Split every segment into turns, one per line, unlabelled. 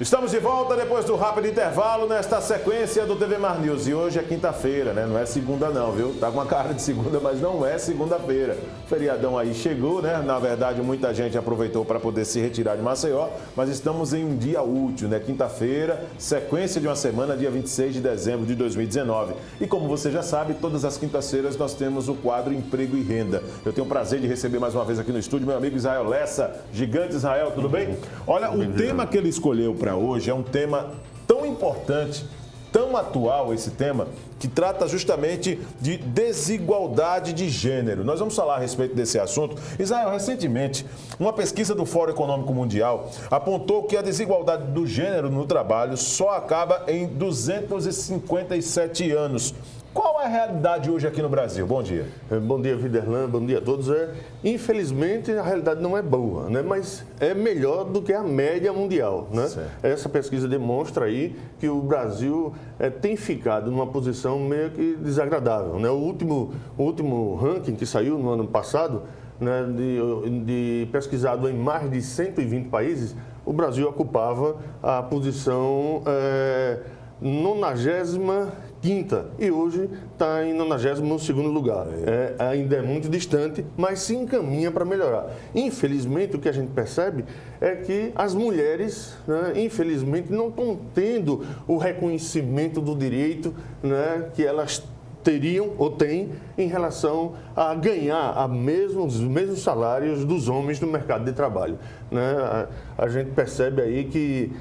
Estamos de volta depois do rápido intervalo nesta sequência do TV Mar News. E hoje é quinta-feira, né? Não é segunda não, viu? Tá com a cara de segunda, mas não é segunda-feira. O feriadão aí chegou, né? Na verdade, muita gente aproveitou para poder se retirar de Maceió, mas estamos em um dia útil, né? Quinta-feira, sequência de uma semana, dia 26 de dezembro de 2019. E como você já sabe, todas as quintas-feiras nós temos o quadro Emprego e Renda. Eu tenho o prazer de receber mais uma vez aqui no estúdio meu amigo Israel Lessa. Gigante Israel, tudo bem? Olha, o tema que ele escolheu para hoje é um tema tão importante, tão atual esse tema, que trata justamente de desigualdade de gênero. Nós vamos falar a respeito desse assunto. Israel, recentemente, uma pesquisa do Fórum Econômico Mundial apontou que a desigualdade do gênero no trabalho só acaba em 257 anos. Qual é a realidade hoje aqui no Brasil? Bom dia.
Bom dia, Viderlan. Bom dia a todos. Infelizmente, a realidade não é boa, né? Mas é melhor do que a média mundial, né? Essa pesquisa demonstra aí que o Brasil tem ficado numa posição meio que desagradável, né? O último ranking que saiu no ano passado, né, de pesquisado em mais de 120 países, o Brasil ocupava a posição 95ª e hoje está em 92º lugar. Ainda é muito distante, mas se encaminha para melhorar. Infelizmente, o que a gente percebe é que as mulheres, né, infelizmente, não estão tendo o reconhecimento do direito, né, que elas teriam ou têm em relação a ganhar os mesmos salários dos homens no mercado de trabalho, né? A gente percebe aí que,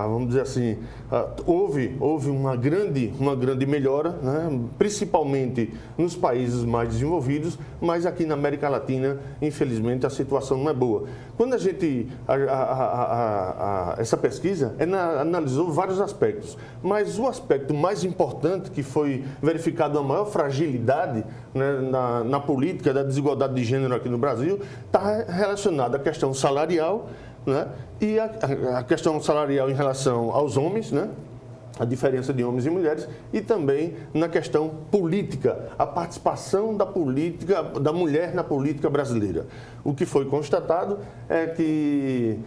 vamos dizer assim, houve uma grande melhora, né? Principalmente nos países mais desenvolvidos, mas aqui na América Latina, infelizmente, a situação não é boa. Quando a gente, essa pesquisa analisou vários aspectos, mas o aspecto mais importante que foi verificado a maior fragilidade, né, na política da desigualdade de gênero aqui no Brasil está relacionada à questão salarial, né, e a questão salarial em relação aos homens, né, a diferença de homens e mulheres, e também na questão política, a participação da mulher na política brasileira. O que foi constatado é que,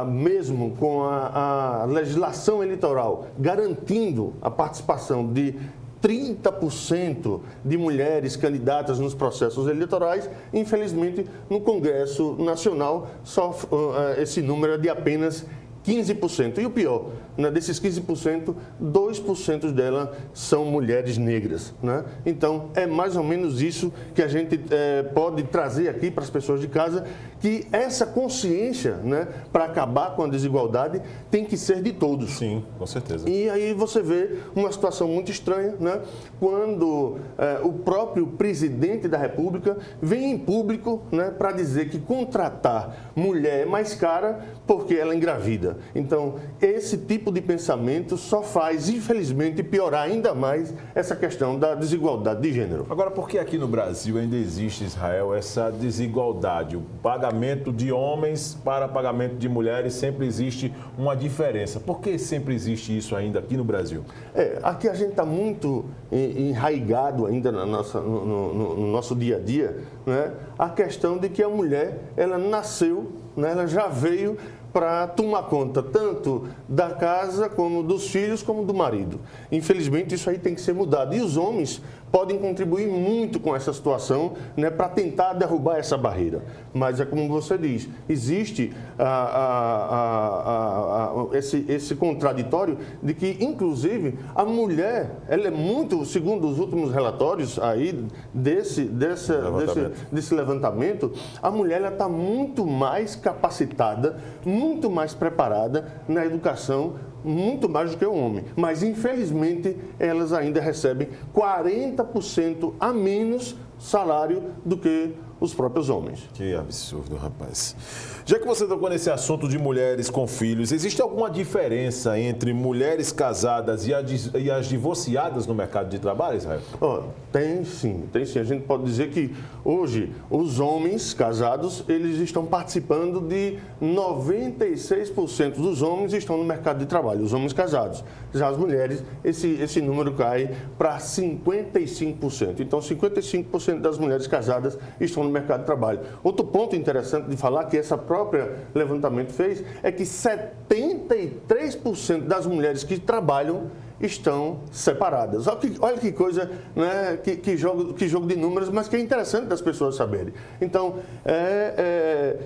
mesmo com a legislação eleitoral garantindo a participação de 30% de mulheres candidatas nos processos eleitorais, infelizmente, no Congresso Nacional, esse número é de apenas 15%. E o pior, né, desses 15%, 2% delas são mulheres negras, né? Então, é mais ou menos isso que a gente pode trazer aqui para as pessoas de casa, que essa consciência, né, para acabar com a desigualdade tem que ser de todos.
Sim, com certeza.
E aí você vê uma situação muito estranha, né, quando o próprio presidente da República vem em público, né, para dizer que contratar mulher é mais cara porque ela engravida. Então, esse tipo de pensamento só faz, infelizmente, piorar ainda mais essa questão da desigualdade de gênero.
Agora, por que aqui no Brasil ainda existe, Israel, essa desigualdade? O pagamento de homens para pagamento de mulheres sempre existe uma diferença. Por que sempre existe isso ainda aqui no Brasil?
Aqui a gente está muito enraigado ainda no nosso dia a dia, né? A questão de que a mulher, ela nasceu, né, ela já veio para tomar conta tanto da casa, como dos filhos, como do marido. Infelizmente, isso aí tem que ser mudado. E os homens podem contribuir muito com essa situação, né, para tentar derrubar essa barreira. Mas é como você diz, existe esse contraditório de que, inclusive, a mulher, ela é muito, segundo os últimos relatórios aí desse levantamento, a mulher está muito mais capacitada, muito mais preparada na educação, muito mais do que o homem. Mas, infelizmente, elas ainda recebem 40% a menos salário do que os próprios homens.
Que absurdo, rapaz. Já que você tocou nesse assunto de mulheres com filhos, existe alguma diferença entre mulheres casadas e as divorciadas no mercado de trabalho, Israel?
Tem sim. A gente pode dizer que hoje os homens casados, eles estão participando de 96% dos homens estão no mercado de trabalho, os homens casados. Já as mulheres, esse número cai para 55%. Então, 55% 30% das mulheres casadas estão no mercado de trabalho. Outro ponto interessante de falar, que essa própria levantamento fez, é que 73% das mulheres que trabalham estão separadas. Olha que coisa, né, que jogo de números, mas que é interessante das pessoas saberem. Então,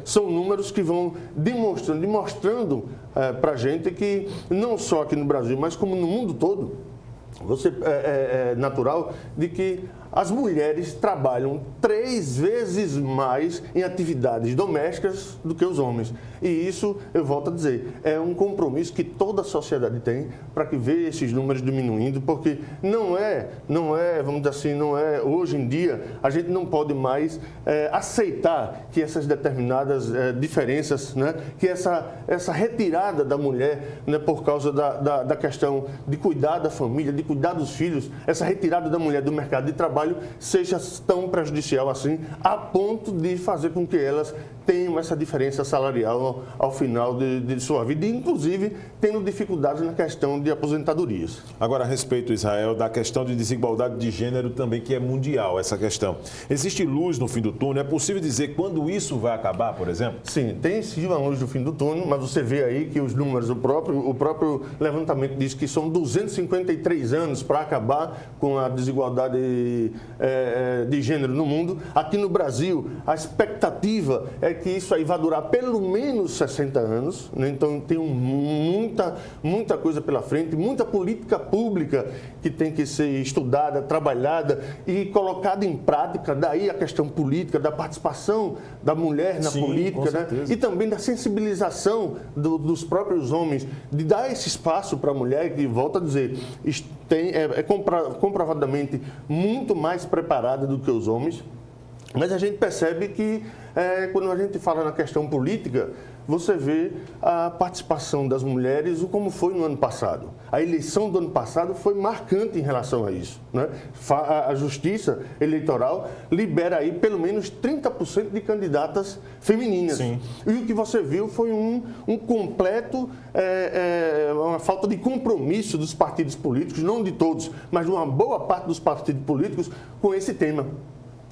são números que vão demonstrando para a gente que, não só aqui no Brasil, mas como no mundo todo, é natural de que as mulheres trabalham 3 vezes mais em atividades domésticas do que os homens. E isso, eu volto a dizer, é um compromisso que toda a sociedade tem para que veja esses números diminuindo, porque não é, vamos dizer assim, hoje em dia, a gente não pode mais aceitar que essas determinadas diferenças, né, que essa retirada da mulher, né, por causa da questão de cuidar da família, de cuidar dos filhos, essa retirada da mulher do mercado de trabalho seja tão prejudicial assim, a ponto de fazer com que elas tenham essa diferença salarial ao final de sua vida, e inclusive tendo dificuldades na questão de aposentadorias.
Agora, a respeito, Israel, da questão de desigualdade de gênero também, que é mundial, essa questão. Existe luz no fim do túnel? É possível dizer quando isso vai acabar, por exemplo?
Sim, tem sim uma luz no fim do túnel, mas você vê aí que os números, o próprio levantamento diz que são 253 anos para acabar com a desigualdade de gênero no mundo. Aqui no Brasil, a expectativa é que isso aí vai durar pelo menos 60 anos, né? Então tem muita coisa pela frente, muita política pública que tem que ser estudada, trabalhada e colocada em prática. Daí a questão política, da participação da mulher na política, né? E também da sensibilização dos próprios homens, de dar esse espaço para a mulher, que, volto a dizer, é comprovadamente muito mais preparada do que os homens. Mas a gente percebe que, quando a gente fala na questão política, você vê a participação das mulheres, como foi no ano passado. A eleição do ano passado foi marcante em relação a isso, né? A Justiça Eleitoral libera aí pelo menos 30% de candidatas femininas. Sim. E o que você viu foi um completo, uma falta de compromisso dos partidos políticos, não de todos, mas de uma boa parte dos partidos políticos com esse tema,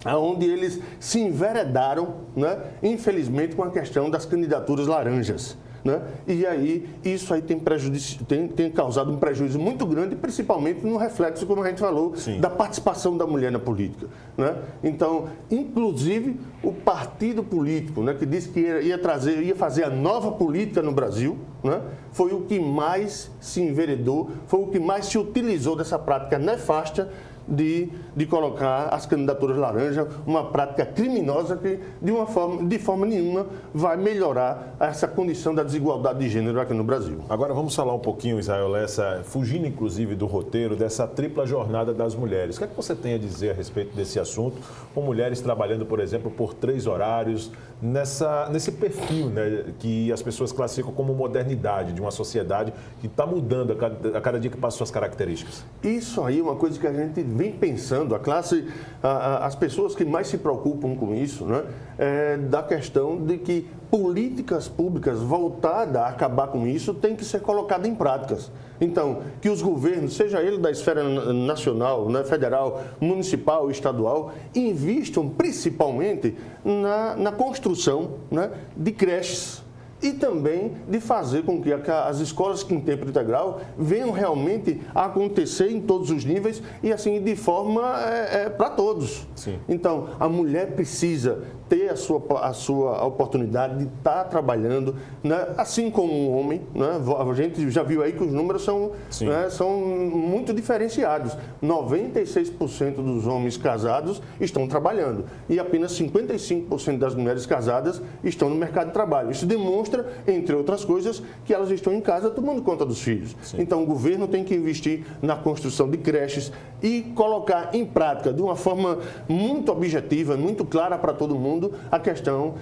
onde eles se enveredaram, né, infelizmente, com a questão das candidaturas laranjas, né? E aí, isso aí tem causado um prejuízo muito grande, principalmente no reflexo, como a gente falou, sim, da participação da mulher na política, né? Então, inclusive, o partido político, né, que disse que ia fazer a nova política no Brasil, né, foi o que mais se enveredou, foi o que mais se utilizou dessa prática nefasta de colocar as candidaturas laranja, uma prática criminosa que, de forma nenhuma, vai melhorar essa condição da desigualdade de gênero aqui no Brasil.
Agora vamos falar um pouquinho, Israel Lessa, fugindo inclusive do roteiro, dessa tripla jornada das mulheres. O que é que você tem a dizer a respeito desse assunto, com mulheres trabalhando, por exemplo, por 3 horários, nesse perfil, né, que as pessoas classificam como modernidade, de uma sociedade que está mudando a cada dia que passa suas características?
Isso aí é uma coisa que a gente vem pensando, as pessoas que mais se preocupam com isso, né, da questão de que políticas públicas voltadas a acabar com isso têm que ser colocadas em práticas. Então, que os governos, seja ele da esfera nacional, né, federal, municipal, estadual, invistam principalmente na construção, né, de creches, e também de fazer com que as escolas em tempo integral venham realmente a acontecer em todos os níveis e assim de forma para todos. Sim. Então, a mulher precisa ter a sua oportunidade de estar trabalhando, né, assim como um homem, né? A gente já viu aí que os números são, né, são muito diferenciados. 96% dos homens casados estão trabalhando e apenas 55% das mulheres casadas estão no mercado de trabalho. Isso demonstra, entre outras coisas, que elas estão em casa tomando conta dos filhos. Sim. Então, o governo tem que investir na construção de creches e colocar em prática, de uma forma muito objetiva, muito clara para todo mundo, a questão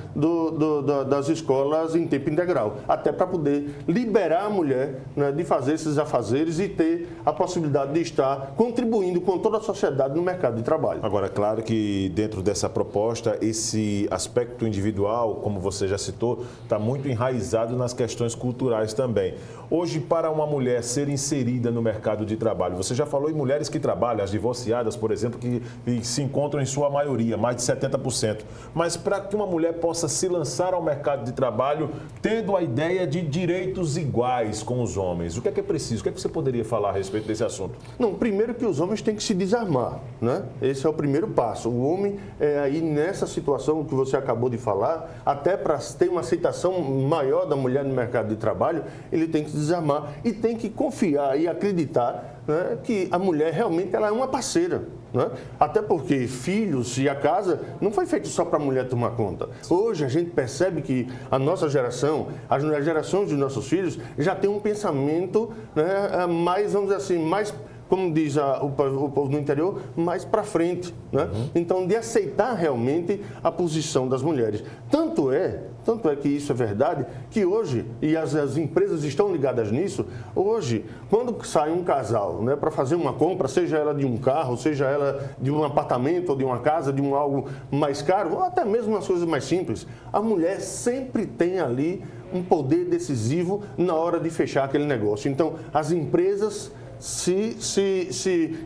das escolas em tempo integral, até para poder liberar a mulher, né, de fazer esses afazeres e ter a possibilidade de estar contribuindo com toda a sociedade no mercado de trabalho.
Agora, claro que dentro dessa proposta, esse aspecto individual, como você já citou, está muito enraizado nas questões culturais também. Hoje, para uma mulher ser inserida no mercado de trabalho, você já falou em mulheres que trabalham, as divorciadas, por exemplo, que se encontram em sua maioria, mais de 70%. Mas para que uma mulher possa se lançar ao mercado de trabalho, tendo a ideia de direitos iguais com os homens, o que é preciso? O que você poderia falar a respeito desse assunto?
Não, primeiro que os homens têm que se desarmar, né? Esse é o primeiro passo. O homem, aí nessa situação que você acabou de falar, até para ter uma aceitação maior da mulher no mercado de trabalho, ele tem que se desarmar e tem que confiar e acreditar, né, que a mulher realmente ela é uma parceira. Né? Até porque filhos e a casa não foi feito só para a mulher tomar conta. Hoje a gente percebe que a nossa geração, as gerações dos nossos filhos, já tem um pensamento, né, mais, vamos dizer assim, mais, como diz o povo do interior, mais para frente. Né? Então, de aceitar realmente a posição das mulheres. Tanto é que isso é verdade, que hoje, e as empresas estão ligadas nisso, hoje, quando sai um casal, né, para fazer uma compra, seja ela de um carro, seja ela de um apartamento ou de uma casa, de um algo mais caro, ou até mesmo as coisas mais simples, a mulher sempre tem ali um poder decisivo na hora de fechar aquele negócio. Então, as empresas se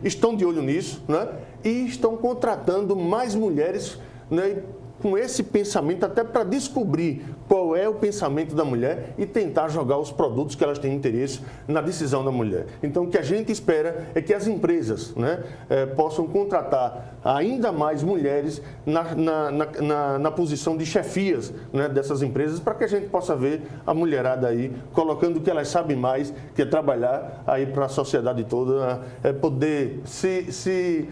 estão de olho nisso, né, e estão contratando mais mulheres, né, com esse pensamento, até para descobrir qual é o pensamento da mulher e tentar jogar os produtos que elas têm interesse na decisão da mulher. Então, o que a gente espera é que as empresas, né, possam contratar ainda mais mulheres na posição de chefias, né, dessas empresas, para que a gente possa ver a mulherada aí colocando o que elas sabem mais, que é trabalhar aí para a sociedade toda, poder se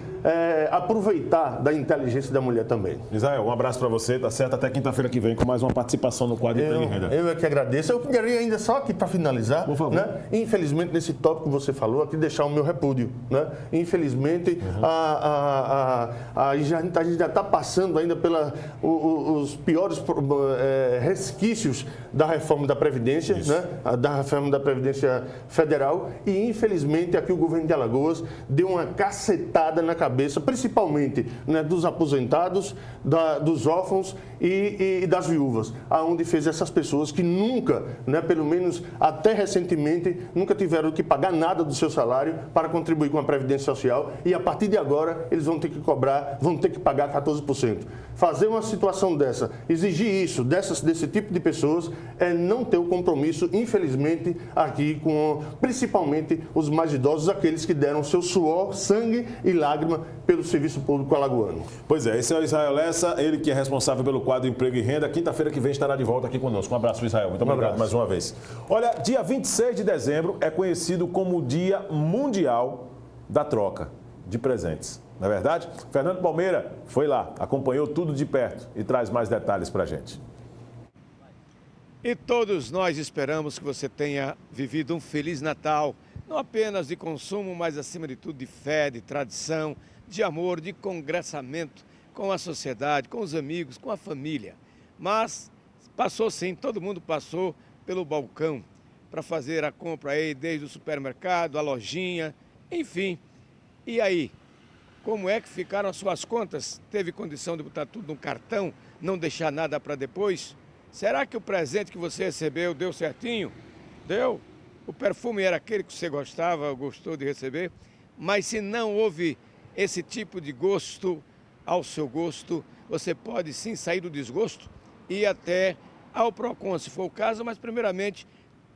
aproveitar da inteligência da mulher também.
Israel, um abraço para você, tá certo? Até quinta-feira que vem com mais uma participação no quadro de Emprego e Renda.
Eu é que agradeço. Eu queria ainda só aqui para finalizar,
por favor,
né? Infelizmente, nesse tópico que você falou, aqui deixar o meu repúdio, né? Infelizmente, a gente já está passando ainda os piores resquícios da reforma da Previdência, né? Da reforma da Previdência Federal, e infelizmente aqui o governo de Alagoas deu uma cacetada na cabeça, principalmente, né, dos aposentados, dos órfãos e das viúvas, aonde fez essas pessoas que nunca, né, pelo menos até recentemente, nunca tiveram que pagar nada do seu salário para contribuir com a Previdência Social, e a partir de agora eles vão ter que pagar 14%. Fazer uma situação dessa, exigir isso desse tipo de pessoas, é não ter o compromisso, infelizmente, aqui com principalmente os mais idosos, aqueles que deram seu suor, sangue e lágrima pelo serviço público alagoano.
Pois é, esse é o Israel Lessa, ele que é responsável pelo quadro Emprego e Renda. Quinta-feira que vem estará de volta aqui conosco. Um abraço, Israel. Muito obrigado mais uma vez. Olha, dia 26 de dezembro é conhecido como o Dia Mundial da Troca de Presentes. Não é verdade? Fernando Palmeira foi lá, acompanhou tudo de perto e traz mais detalhes para a gente.
E todos nós esperamos que você tenha vivido um Feliz Natal, não apenas de consumo, mas acima de tudo de fé, de tradição, de amor, de congressamento com a sociedade, com os amigos, com a família. Mas passou sim, todo mundo passou pelo balcão para fazer a compra aí, desde o supermercado, a lojinha, enfim. E aí, como é que ficaram as suas contas? Teve condição de botar tudo no cartão, não deixar nada para depois? Será que o presente que você recebeu deu certinho? Deu? O perfume era aquele que você gostou de receber? Mas se não houve esse tipo de gosto ao seu gosto, você pode sim sair do desgosto e ir até ao Procon, se for o caso, mas primeiramente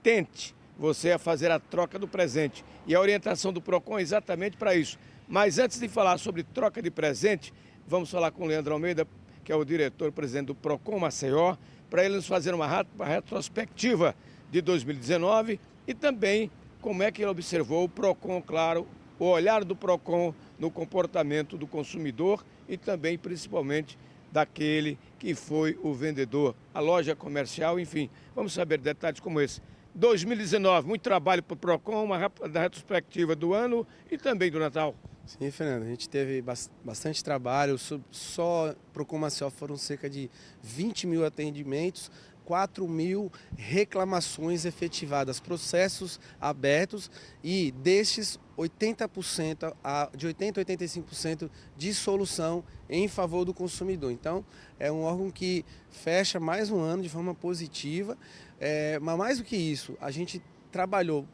tente você a fazer a troca do presente. E a orientação do Procon é exatamente para isso. Mas antes de falar sobre troca de presente, vamos falar com o Leandro Almeida, que é o diretor-presidente do Procon Maceió, para ele nos fazer uma retrospectiva de 2019 e também como é que ele observou o Procon, claro, o olhar do Procon no comportamento do consumidor e também, principalmente, daquele que foi o vendedor, a loja comercial, enfim. Vamos saber detalhes como esse. 2019, muito trabalho para o Procon, uma retrospectiva do ano e também do Natal.
Sim, Fernando, a gente teve bastante trabalho, só Procon Maceió foram cerca de 20 mil atendimentos, 4.000 reclamações efetivadas, processos abertos, e destes 80%, de 80% a 85% de solução em favor do consumidor. Então, é um órgão que fecha mais um ano de forma positiva, mas mais do que isso, a gente trabalhou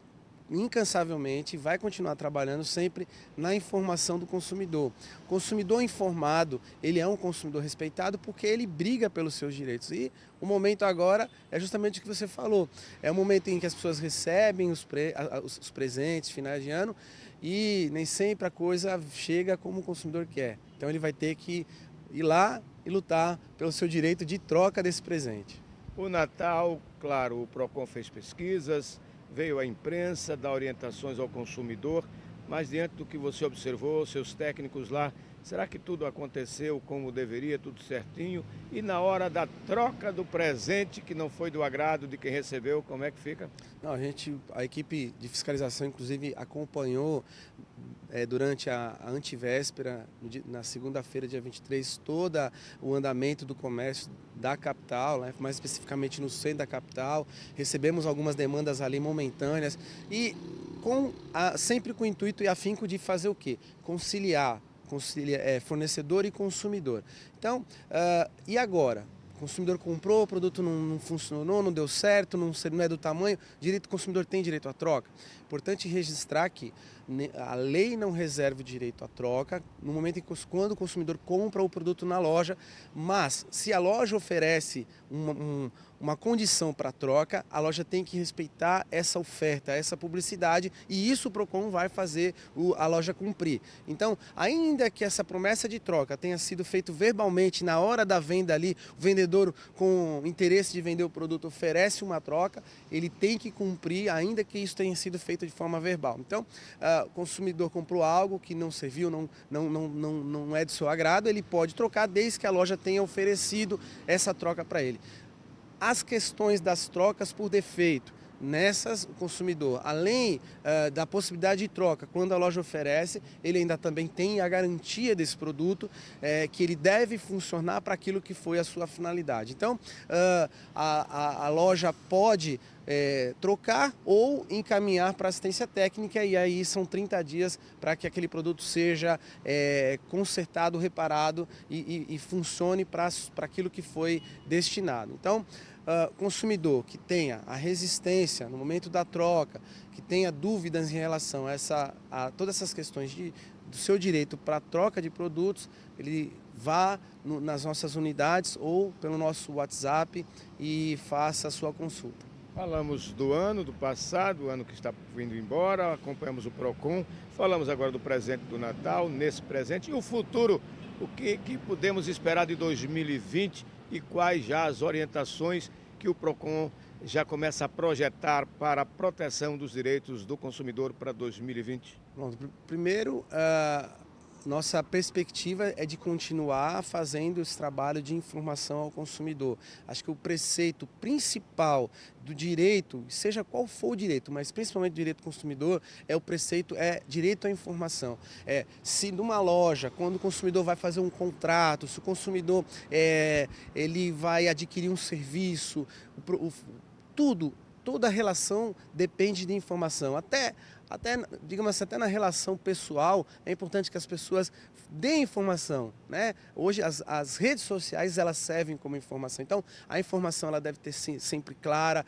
incansavelmente, vai continuar trabalhando sempre na informação do consumidor. O consumidor informado, ele é um consumidor respeitado porque ele briga pelos seus direitos. E o momento agora é justamente o que você falou. É o momento em que as pessoas recebem os presentes, finais de ano, e nem sempre a coisa chega como o consumidor quer. Então ele vai ter que ir lá e lutar pelo seu direito de troca desse presente.
O Natal, claro, o PROCON fez pesquisas, veio a imprensa, dá orientações ao consumidor, mas diante do que você observou, seus técnicos lá, será que tudo aconteceu como deveria, tudo certinho? E na hora da troca do presente, que não foi do agrado de quem recebeu, como é que fica?
Não, a equipe de fiscalização, inclusive, acompanhou durante a antivéspera, na segunda-feira, dia 23, todo o andamento do comércio da capital, né, mais especificamente no centro da capital. Recebemos algumas demandas ali momentâneas e sempre com o intuito e afinco de fazer o quê? Conciliar fornecedor e consumidor. Então, e agora? O consumidor comprou, o produto não funcionou, não deu certo, não é do tamanho, o consumidor tem direito à troca. Importante registrar que a lei não reserva o direito à troca no momento em que, quando o consumidor compra o produto na loja, mas se a loja oferece uma condição para troca, a loja tem que respeitar essa oferta, essa publicidade, e isso o PROCON vai fazer a loja cumprir. Então, ainda que essa promessa de troca tenha sido feita verbalmente na hora da venda ali, o vendedor com interesse de vender o produto oferece uma troca, ele tem que cumprir, ainda que isso tenha sido feito de forma verbal. Então, o consumidor comprou algo que não serviu, não é do seu agrado, ele pode trocar desde que a loja tenha oferecido essa troca para ele. As questões das trocas por defeito, nessas o consumidor, além da possibilidade de troca, quando a loja oferece, ele ainda também tem a garantia desse produto, que ele deve funcionar para aquilo que foi a sua finalidade. Então, a loja pode trocar ou encaminhar para assistência técnica, e aí são 30 dias para que aquele produto seja consertado, reparado e funcione para aquilo que foi destinado. Então, consumidor que tenha a resistência no momento da troca, que tenha dúvidas em relação a todas essas questões do seu direito para troca de produtos, ele vá nas nossas unidades ou pelo nosso WhatsApp e faça a sua consulta.
Falamos do ano, do passado, o ano que está vindo embora, acompanhamos o PROCON, falamos agora do presente do Natal, nesse presente, e o futuro, o que podemos esperar de 2020 e quais já as orientações que o PROCON já começa a projetar para a proteção dos direitos do consumidor para 2020?
Bom, primeiro, nossa perspectiva é de continuar fazendo esse trabalho de informação ao consumidor. Acho que o preceito principal do direito, seja qual for o direito, mas principalmente o direito do consumidor, direito à informação. Se numa loja, quando o consumidor vai fazer um contrato, se o consumidor ele vai adquirir um serviço, toda a relação depende de informação. Digamos assim, até na relação pessoal, é importante que as pessoas deem informação, né? Hoje as redes sociais, elas servem como informação. Então, a informação ela deve ter sempre clara,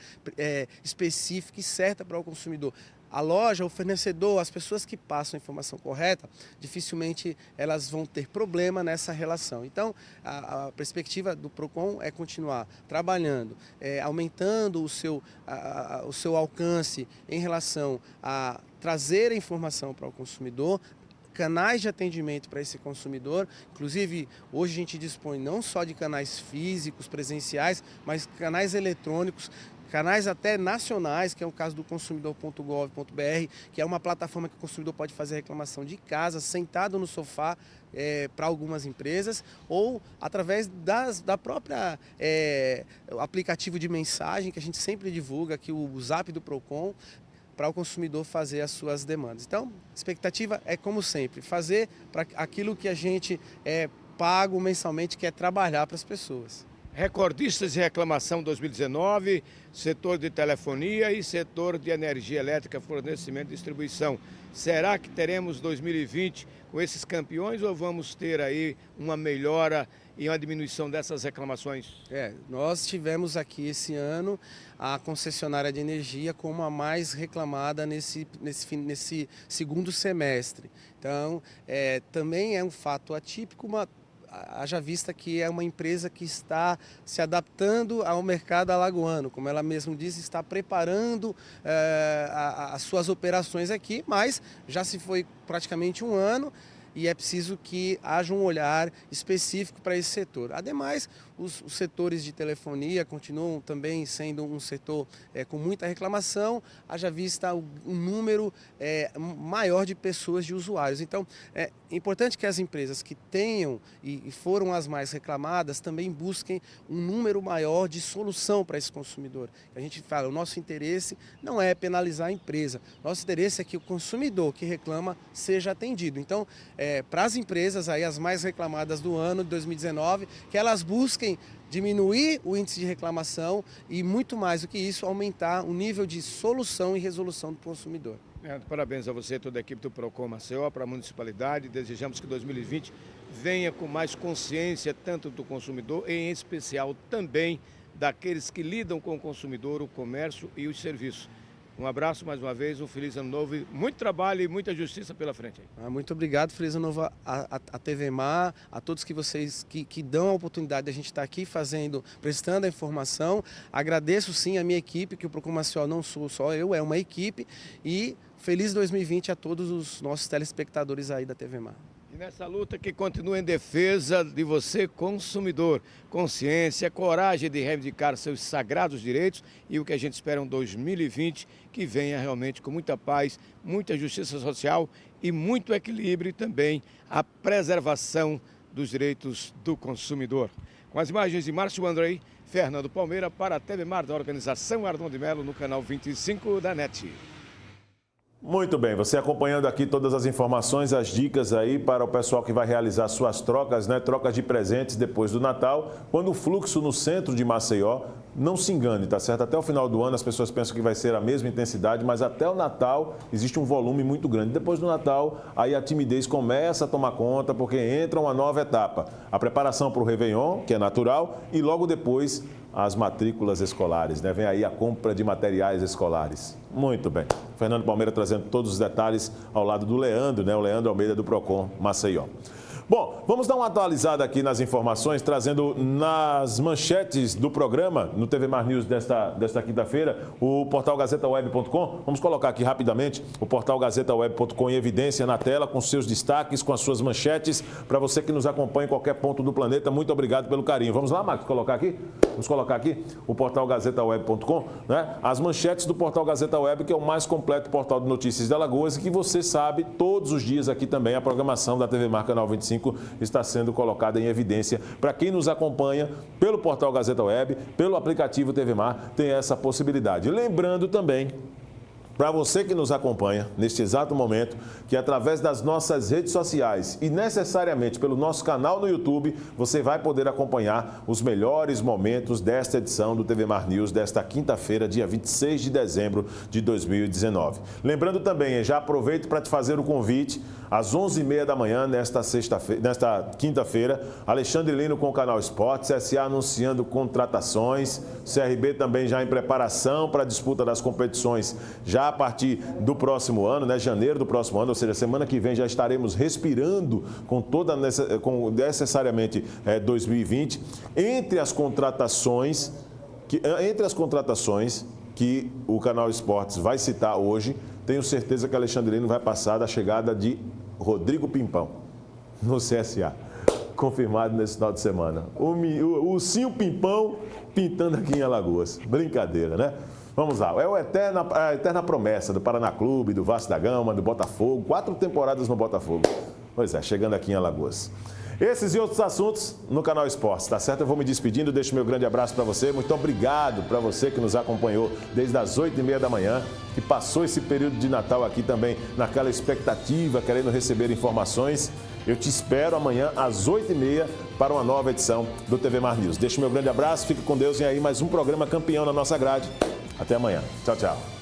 específica e certa para o consumidor. A loja, o fornecedor, as pessoas que passam a informação correta, dificilmente elas vão ter problema nessa relação. Então, a perspectiva do PROCON é continuar trabalhando, aumentando o seu alcance em relação a trazer a informação para o consumidor, canais de atendimento para esse consumidor. Inclusive, hoje a gente dispõe não só de canais físicos, presenciais, mas canais eletrônicos, canais até nacionais, que é o caso do consumidor.gov.br, que é uma plataforma que o consumidor pode fazer reclamação de casa, sentado no sofá, para algumas empresas, ou através da própria aplicativo de mensagem, que a gente sempre divulga aqui, o Zap do PROCON, para o consumidor fazer as suas demandas. Então, a expectativa é, como sempre, fazer para aquilo que a gente pago mensalmente, que é trabalhar para as pessoas.
recordistas de reclamação 2019, setor de telefonia e setor de energia elétrica, fornecimento e distribuição. Será que teremos 2020 com esses campeões ou vamos ter aí uma melhora e uma diminuição dessas reclamações?
Nós tivemos aqui esse ano a concessionária de energia como a mais reclamada nesse segundo semestre. Então, também é um fato atípico, haja vista que é uma empresa que está se adaptando ao mercado alagoano, como ela mesma diz, está preparando as suas operações aqui, mas já se foi praticamente um ano e é preciso que haja um olhar específico para esse setor. Ademais, os setores de telefonia continuam também sendo um setor com muita reclamação, haja vista um número maior de pessoas, de usuários. Então, é importante que as empresas que tenham e foram as mais reclamadas também busquem um número maior de solução para esse consumidor. A gente fala, o nosso interesse não é penalizar a empresa, nosso interesse é que o consumidor que reclama seja atendido. Então, para as empresas, aí, as mais reclamadas do ano de 2019, que elas busquem diminuir o índice de reclamação e, muito mais do que isso, aumentar o nível de solução e resolução do consumidor.
Parabéns a você e toda a equipe do Procon Maceió, para a municipalidade. Desejamos que 2020 venha com mais consciência, tanto do consumidor, e em especial também daqueles que lidam com o consumidor, o comércio e os serviços. Um abraço mais uma vez, um feliz ano novo, muito trabalho e muita justiça pela frente.
Muito obrigado, feliz ano novo a TV Mar, a todos que vocês que dão a oportunidade de a gente estar aqui prestando a informação. Agradeço sim a minha equipe, que o Procon Maceió não sou só eu, é uma equipe, e feliz 2020 a todos os nossos telespectadores aí da TV Mar.
E nessa luta que continua em defesa de você, consumidor, consciência, coragem de reivindicar seus sagrados direitos e o que a gente espera em 2020, que venha realmente com muita paz, muita justiça social e muito equilíbrio e também a preservação dos direitos do consumidor. Com as imagens de Márcio Andrei, Fernando Palmeira para a TV Mar da organização Ardon de Melo no canal 25 da NET.
Muito bem, você acompanhando aqui todas as informações, as dicas aí para o pessoal que vai realizar suas trocas, né? Trocas de presentes depois do Natal, quando o fluxo no centro de Maceió, não se engane, tá certo? Até o final do ano as pessoas pensam que vai ser a mesma intensidade, mas até o Natal existe um volume muito grande. Depois do Natal, aí a timidez começa a tomar conta, porque entra uma nova etapa. A preparação para o Réveillon, que é natural, e logo depois as matrículas escolares, né? Vem aí a compra de materiais escolares. Muito bem. Fernando Palmeira trazendo todos os detalhes ao lado do Leandro, né? O Leandro Almeida do Procon Maceió. Bom, vamos dar uma atualizada aqui nas informações, trazendo nas manchetes do programa, no TV Mar News desta quinta-feira, o portal gazetaweb.com. Vamos colocar aqui rapidamente o portal gazetaweb.com em evidência na tela, com seus destaques, com as suas manchetes, para você que nos acompanha em qualquer ponto do planeta. Muito obrigado pelo carinho. Vamos lá, Marcos, colocar aqui? Vamos colocar aqui o portal gazetaweb.com, né? As manchetes do portal Gazeta Web, que é o mais completo portal de notícias de Alagoas e que você sabe, todos os dias aqui também, a programação da TV Mar Canal 25 está sendo colocada em evidência. Para quem nos acompanha pelo portal Gazeta Web, pelo aplicativo TV Mar, tem essa possibilidade. Lembrando também, para você que nos acompanha neste exato momento, que através das nossas redes sociais e necessariamente pelo nosso canal no YouTube, você vai poder acompanhar os melhores momentos desta edição do TV Mar News desta quinta-feira, dia 26 de dezembro de 2019. Lembrando também, já aproveito para te fazer o convite, às 11h30 da manhã, nesta quinta-feira, Alexandre Lino com o Canal Esportes, CSA anunciando contratações, CRB também já em preparação para a disputa das competições já a partir do próximo ano, né, janeiro do próximo ano, ou seja, semana que vem já estaremos respirando com necessariamente 2020. Entre as contratações que o Canal Esportes vai citar hoje, tenho certeza que Alexandre Lino vai passar da chegada de Rodrigo Pimpão no CSA, confirmado nesse final de semana. O ursinho Pimpão pintando aqui em Alagoas. Brincadeira, né? Vamos lá, é a eterna promessa do Paraná Clube, do Vasco da Gama, do Botafogo, 4 temporadas no Botafogo. Pois é, chegando aqui em Alagoas. Esses e outros assuntos no Canal Esportes, tá certo? Eu vou me despedindo, deixo meu grande abraço para você. Muito obrigado para você que nos acompanhou desde as 8h30 da manhã, que passou esse período de Natal aqui também naquela expectativa, querendo receber informações. Eu te espero amanhã às 8h30 para uma nova edição do TV Mar News. Deixo meu grande abraço, fique com Deus e aí mais um programa campeão na nossa grade. Até amanhã. Tchau, tchau.